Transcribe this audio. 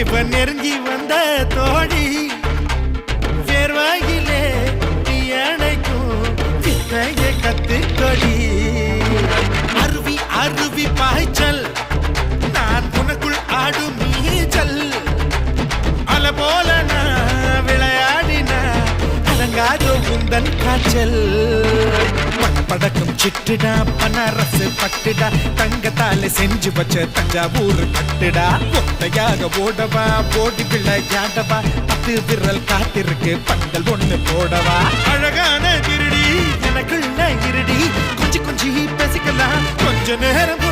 இவ நெருங்கி வந்த தோழி வேர்வாயிலே நீ அணைக்கும் வித்தைய கத்துக்கொடி அருவி அருவி பாய்ச்சல் நான் உனக்குள் ஆடும் நீச்சல் அல போல நான் விளையாடினா அலங்காதோ உந்தன் காய்ச்சல் படக்கும் சிட்டுடா பனரசு பட்டுடா தங்கத்தால செஞ்சு வச்ச தஞ்சாவூர் பட்டுடா ஒத்தையாக ஓடவா ஓடி விளையாடவா 10 விரல் காத்திருக்கு பந்தல் ஒண்ணு போடவா அழகான திருடி எனக்குள்ள இருடி கொஞ்சி கொஞ்சி பேசிக்கலாம் கொஞ்ச நேரம்